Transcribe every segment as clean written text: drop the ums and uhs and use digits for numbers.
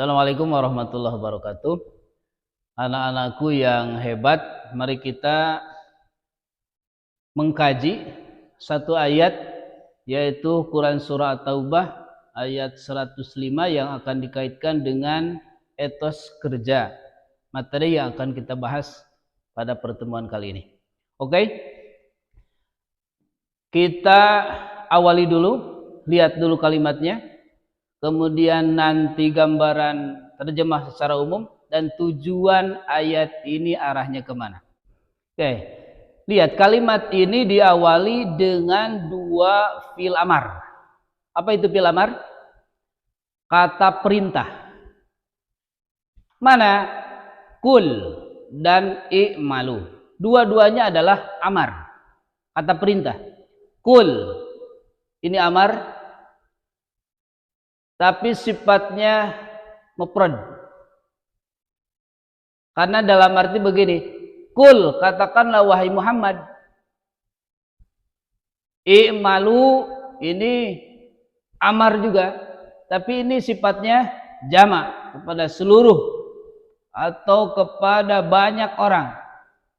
Assalamualaikum warahmatullahi wabarakatuh. Anak-anakku yang hebat, mari kita mengkaji satu ayat, yaitu Quran Surah At-Taubah ayat 105 yang akan dikaitkan dengan etos kerja, materi yang akan kita bahas pada pertemuan kali ini. Oke? Kita awali dulu, lihat dulu kalimatnya. Kemudian nanti gambaran terjemah secara umum dan tujuan ayat ini arahnya kemana. Oke, lihat kalimat ini diawali dengan dua fi'il amar. Apa itu fi'il amar? Kata perintah. Mana? Kul dan i'malu. Dua-duanya adalah amar. Kata perintah. Kul, ini amar, tapi sifatnya mufrad. Karena dalam arti begini, kul, katakanlah wahai Muhammad. I'malu, ini amar juga, tapi ini sifatnya jamak, kepada seluruh atau kepada banyak orang,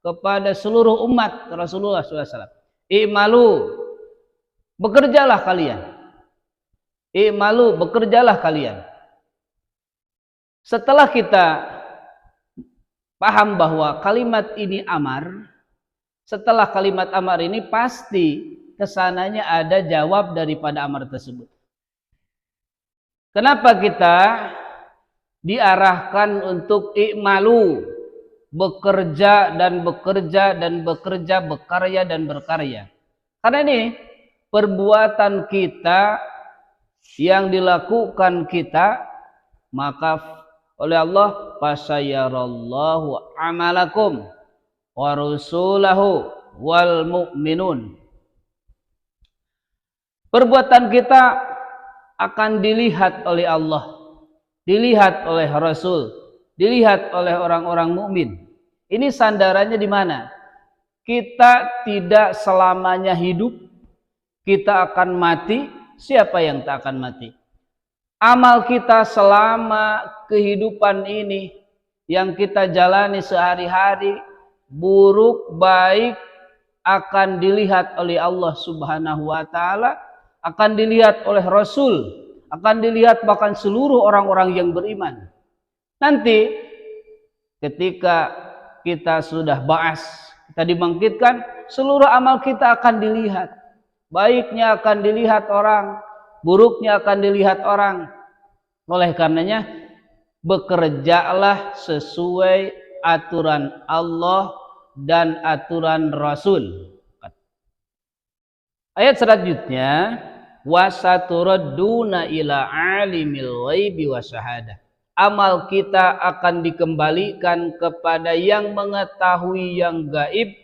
kepada seluruh umat Rasulullah SAW. I'malu, bekerjalah kalian. I'malu, bekerjalah kalian. Setelah kita paham bahwa kalimat ini amar, setelah kalimat amar ini pasti kesananya ada jawab daripada amar tersebut. Kenapa kita diarahkan untuk i'malu, bekerja dan bekerja dan bekerja, berkarya dan berkarya? Karena ini perbuatan kita yang dilakukan kita, maka oleh Allah fasayarallahu amalakum wa rasulahu wal mu'minun. Perbuatan kita akan dilihat oleh Allah, dilihat oleh Rasul, dilihat oleh orang-orang mukmin. Ini sandarannya di mana? Kita tidak selamanya hidup, kita akan mati. Siapa yang tak akan mati? Amal kita selama kehidupan ini yang kita jalani sehari-hari, buruk baik, akan dilihat oleh Allah Subhanahu wa taala, akan dilihat oleh Rasul, akan dilihat bahkan seluruh orang-orang yang beriman. Nanti ketika kita sudah ba'as, kita dibangkitkan, seluruh amal kita akan dilihat. Baiknya akan dilihat orang, buruknya akan dilihat orang. Oleh karenanya, bekerjalah sesuai aturan Allah dan aturan Rasul. Ayat selanjutnya, wasaturadduna ila alimil ghaibi wasyahadah. Amal kita akan dikembalikan kepada yang mengetahui yang gaib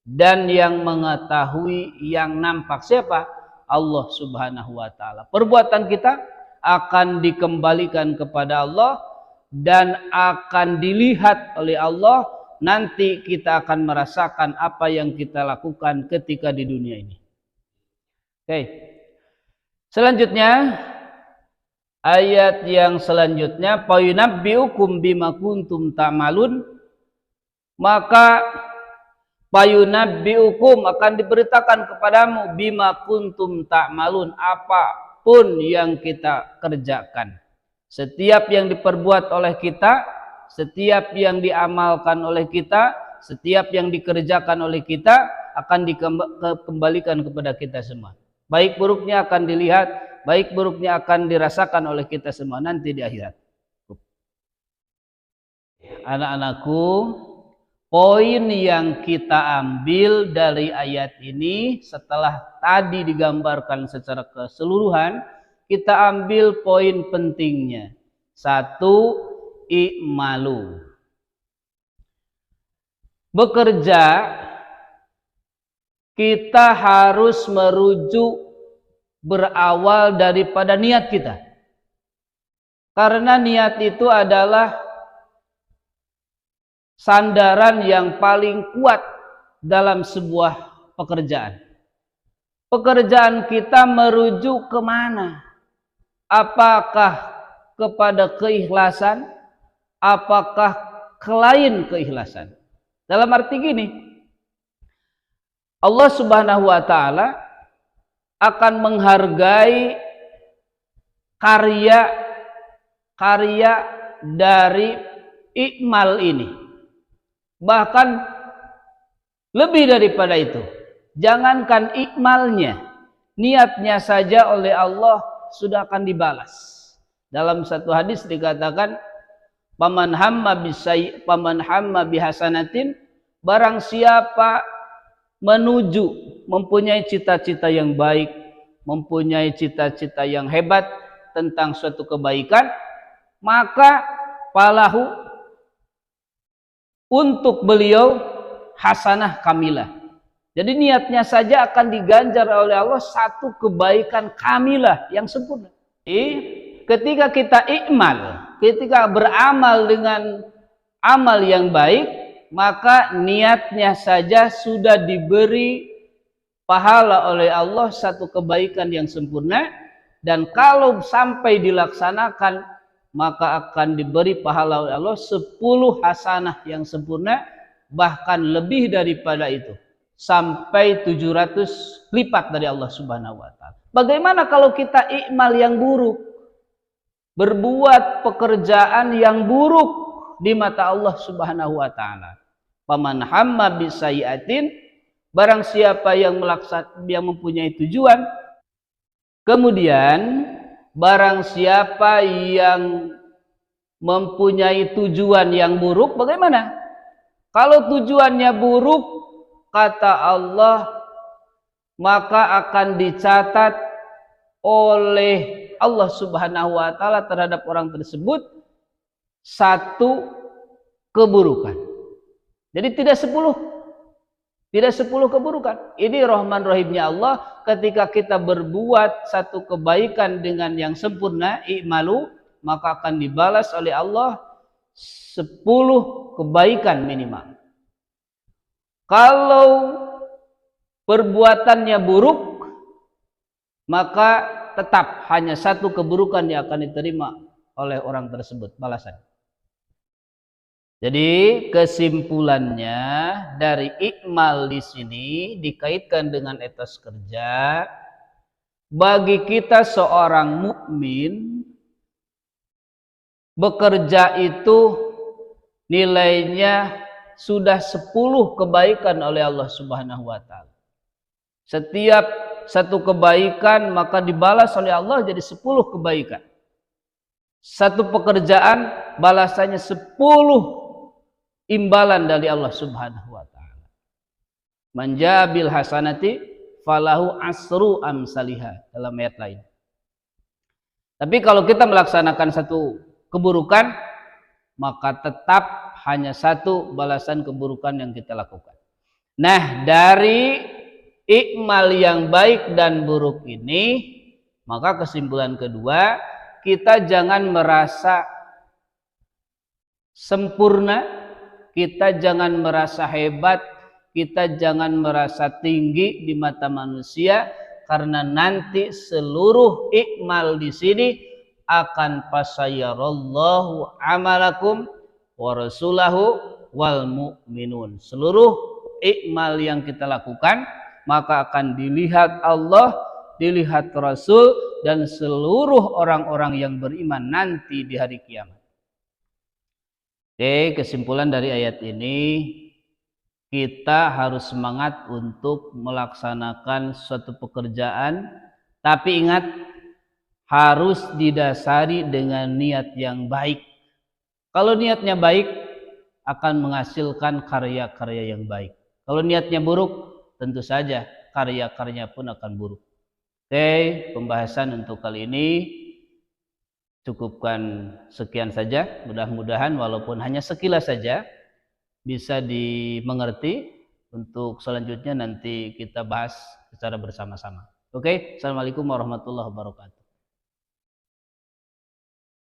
dan yang mengetahui yang nampak. Siapa? Allah Subhanahu wa taala. Perbuatan kita akan dikembalikan kepada Allah dan akan dilihat oleh Allah. Nanti kita akan merasakan apa yang kita lakukan ketika di dunia ini. Oke. Selanjutnya ayat yang selanjutnya, fa yunabbiukum bima kuntum ta'malun, maka fayunabbiukum, akan diberitakan kepadamu, bima kuntum ta'malun, apapun yang kita kerjakan. Setiap yang diperbuat oleh kita, setiap yang diamalkan oleh kita, setiap yang dikerjakan oleh kita akan dikembalikan kepada kita semua. Baik buruknya akan dilihat, baik buruknya akan dirasakan oleh kita semua nanti di akhirat. Anak-anakku, poin yang kita ambil dari ayat ini setelah tadi digambarkan secara keseluruhan, kita ambil poin pentingnya. Satu, i'malu. Bekerja, kita harus merujuk berawal daripada niat kita. Karena niat itu adalah sandaran yang paling kuat dalam sebuah pekerjaan. Pekerjaan kita merujuk kemana? Apakah kepada keikhlasan, apakah selain keikhlasan. Dalam arti gini, Allah Subhanahu wa taala akan menghargai karya dari ikmal ini. Bahkan lebih daripada itu. Jangankan ikmalnya, niatnya saja oleh Allah sudah akan dibalas. Dalam satu hadis dikatakan, paman hamma bihasanatin, barang siapa menuju mempunyai cita-cita yang baik, mempunyai cita-cita yang hebat tentang suatu kebaikan, maka falahu, untuk beliau, hasanah kamilah. Jadi niatnya saja akan diganjar oleh Allah satu kebaikan kamilah yang sempurna. Ketika kita ikmal, ketika beramal dengan amal yang baik, maka niatnya saja sudah diberi pahala oleh Allah satu kebaikan yang sempurna. Dan kalau sampai dilaksanakan, maka akan diberi pahala oleh Allah 10 hasanah yang sempurna, bahkan lebih daripada itu, sampai 700 lipat dari Allah Subhanahu wa taala. Bagaimana kalau kita ikmal yang buruk, berbuat pekerjaan yang buruk di mata Allah Subhanahu wa taala? Paman hamma bisayiatin, barang siapa yang mempunyai tujuan, kemudian barang siapa yang mempunyai tujuan yang buruk, bagaimana? Kalau tujuannya buruk, kata Allah, maka akan dicatat oleh Allah Subhanahu wa taala terhadap orang tersebut satu keburukan. Jadi tidak 10 keburukan. Ini Rahman Rahimnya Allah, ketika kita berbuat satu kebaikan dengan yang sempurna, i'malu, maka akan dibalas oleh Allah 10 kebaikan minimal. Kalau perbuatannya buruk, maka tetap hanya satu keburukan yang akan diterima oleh orang tersebut balasan. Jadi kesimpulannya dari ikmal di sini dikaitkan dengan etos kerja. Bagi kita seorang mukmin, bekerja itu nilainya sudah 10 kebaikan oleh Allah Subhanahu wa taala. Setiap satu kebaikan maka dibalas oleh Allah jadi 10 kebaikan. Satu pekerjaan balasannya 10 imbalan dari Allah Subhanahu wa taala. Man jaa bil hasanati falahu asru amsalihha, dalam ayat lain. Tapi kalau kita melaksanakan satu keburukan, maka tetap hanya satu balasan keburukan yang kita lakukan. Nah, dari ikmal yang baik dan buruk ini, maka kesimpulan kedua, kita jangan merasa sempurna, kita jangan merasa hebat, kita jangan merasa tinggi di mata manusia, karena nanti seluruh ikmal di sini akan fasayarallahu amalakum wa rasulahu wal mu'minun. Seluruh ikmal yang kita lakukan maka akan dilihat Allah, dilihat Rasul, dan seluruh orang-orang yang beriman nanti di hari kiamat. Oke, kesimpulan dari ayat ini, kita harus semangat untuk melaksanakan suatu pekerjaan, tapi ingat, harus didasari dengan niat yang baik. Kalau niatnya baik, akan menghasilkan karya-karya yang baik. Kalau niatnya buruk, tentu saja karya-karyanya pun akan buruk. Oke, pembahasan untuk kali ini cukupkan sekian saja. Mudah-mudahan walaupun hanya sekilas saja bisa dimengerti. Untuk selanjutnya nanti kita bahas secara bersama-sama. Oke, assalamualaikum warahmatullahi wabarakatuh.